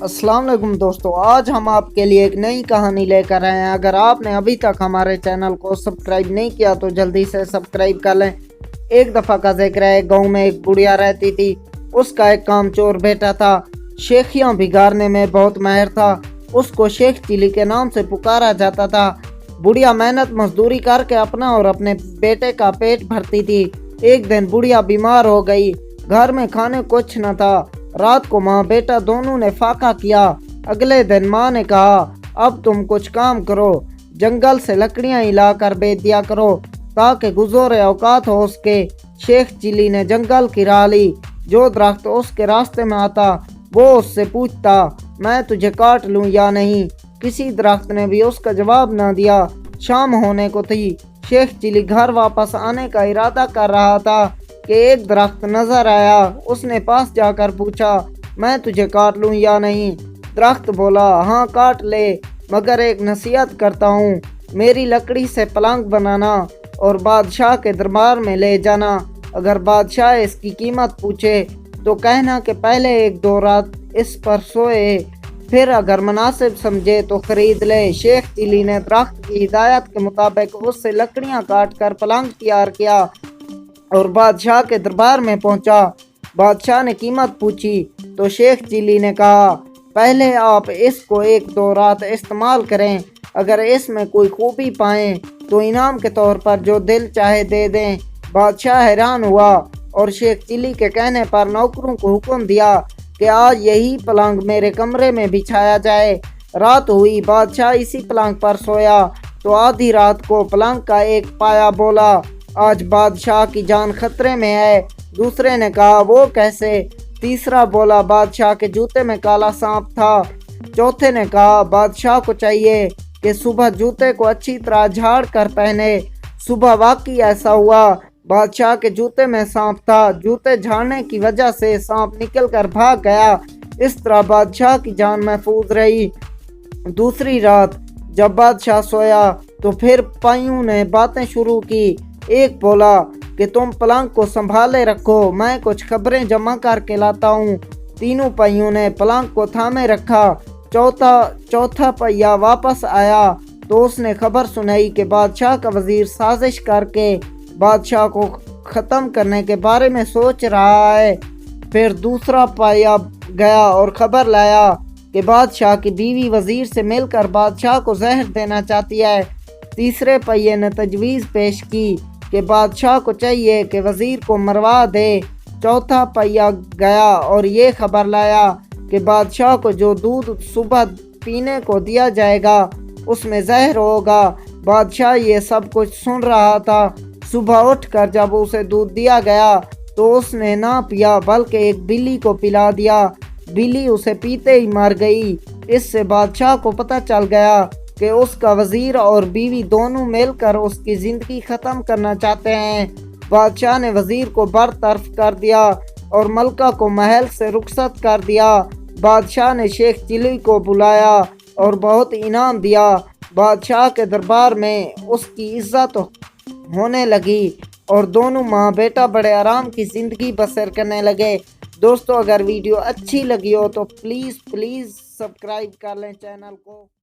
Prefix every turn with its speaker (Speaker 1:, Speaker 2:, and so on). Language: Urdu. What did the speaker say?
Speaker 1: السلام علیکم دوستو، آج ہم آپ کے لیے ایک نئی کہانی لے کر آئے ہیں۔ اگر آپ نے ابھی تک ہمارے چینل کو سبسکرائب نہیں کیا تو جلدی سے سبسکرائب کر لیں۔ ایک دفعہ کا ذکر ہے، گاؤں میں ایک بڑھیا رہتی تھی۔ اس کا ایک کام چور بیٹا تھا، شیخیاں بگاڑنے میں بہت ماہر تھا۔ اس کو شیخ چلی کے نام سے پکارا جاتا تھا۔ بڑھیا محنت مزدوری کر کے اپنا اور اپنے بیٹے کا پیٹ بھرتی تھی۔ ایک دن بڑھیا بیمار ہو گئی، گھر میں کھانے کچھ نہ تھا۔ رات کو ماں بیٹا دونوں نے فاقہ کیا۔ اگلے دن ماں نے کہا، اب تم کچھ کام کرو، جنگل سے لکڑیاں لا کر بیچ دیا کرو تاکہ گزور اوقات ہو سکے۔ شیخ چلی نے جنگل کی راہ لی۔ جو درخت اس کے راستے میں آتا وہ اس سے پوچھتا، میں تجھے کاٹ لوں یا نہیں؟ کسی درخت نے بھی اس کا جواب نہ دیا۔ شام ہونے کو تھی، شیخ چلی گھر واپس آنے کا ارادہ کر رہا تھا کہ ایک درخت نظر آیا۔ اس نے پاس جا کر پوچھا، میں تجھے کاٹ لوں یا نہیں؟ درخت بولا، ہاں کاٹ لے، مگر ایک نصیحت کرتا ہوں، میری لکڑی سے پلنگ بنانا اور بادشاہ کے دربار میں لے جانا۔ اگر بادشاہ اس کی قیمت پوچھے تو کہنا کہ پہلے ایک دو رات اس پر سوئے، پھر اگر مناسب سمجھے تو خرید لے۔ شیخ چلی نے درخت کی ہدایت کے مطابق اس سے لکڑیاں کاٹ کر پلنگ تیار کیا اور بادشاہ کے دربار میں پہنچا۔ بادشاہ نے قیمت پوچھی تو شیخ چلی نے کہا، پہلے آپ اس کو ایک دو رات استعمال کریں، اگر اس میں کوئی خوبی پائیں تو انعام کے طور پر جو دل چاہے دے دیں۔ بادشاہ حیران ہوا اور شیخ چلی کے کہنے پر نوکروں کو حکم دیا کہ آج یہی پلنگ میرے کمرے میں بچھایا جائے۔ رات ہوئی، بادشاہ اسی پلنگ پر سویا تو آدھی رات کو پلنگ کا ایک پایا بولا، آج بادشاہ کی جان خطرے میں ہے۔ دوسرے نے کہا، وہ کیسے؟ تیسرا بولا، بادشاہ کے جوتے میں کالا سانپ تھا۔ چوتھے نے کہا، بادشاہ کو چاہیے کہ صبح جوتے کو اچھی طرح جھاڑ کر پہنے۔ صبح واقعی ایسا ہوا، بادشاہ کے جوتے میں سانپ تھا۔ جوتے جھاڑنے کی وجہ سے سانپ نکل کر بھاگ گیا۔ اس طرح بادشاہ کی جان محفوظ رہی۔ دوسری رات جب بادشاہ سویا تو پھر پائیوں نے باتیں شروع کی۔ ایک بولا کہ تم پلنگ کو سنبھالے رکھو، میں کچھ خبریں جمع کر کے لاتا ہوں۔ تینوں پائیوں نے پلنگ کو تھامے رکھا۔ چوتھا پہیا واپس آیا تو اس نے خبر سنائی کہ بادشاہ کا وزیر سازش کر کے بادشاہ کو ختم کرنے کے بارے میں سوچ رہا ہے۔ پھر دوسرا پایا گیا اور خبر لایا کہ بادشاہ کی بیوی وزیر سے مل کر بادشاہ کو زہر دینا چاہتی ہے۔ تیسرے پہیے نے تجویز پیش کی کہ بادشاہ کو چاہیے کہ وزیر کو مروا دے۔ چوتھا پہیا گیا اور یہ خبر لایا کہ بادشاہ کو جو دودھ صبح پینے کو دیا جائے گا اس میں زہر ہوگا۔ بادشاہ یہ سب کچھ سن رہا تھا۔ صبح اٹھ کر جب اسے دودھ دیا گیا تو اس نے نہ پیا بلکہ ایک بلی کو پلا دیا۔ بلی اسے پیتے ہی مر گئی۔ اس سے بادشاہ کو پتہ چل گیا کہ اس کا وزیر اور بیوی دونوں مل کر اس کی زندگی ختم کرنا چاہتے ہیں۔ بادشاہ نے وزیر کو برطرف کر دیا اور ملکہ کو محل سے رخصت کر دیا۔ بادشاہ نے شیخ چلی کو بلایا اور بہت انعام دیا۔ بادشاہ کے دربار میں اس کی عزت ہونے لگی اور دونوں ماں بیٹا بڑے آرام کی زندگی بسر کرنے لگے۔ دوستو، اگر ویڈیو اچھی لگی ہو تو پلیز سبسکرائب کر لیں چینل کو۔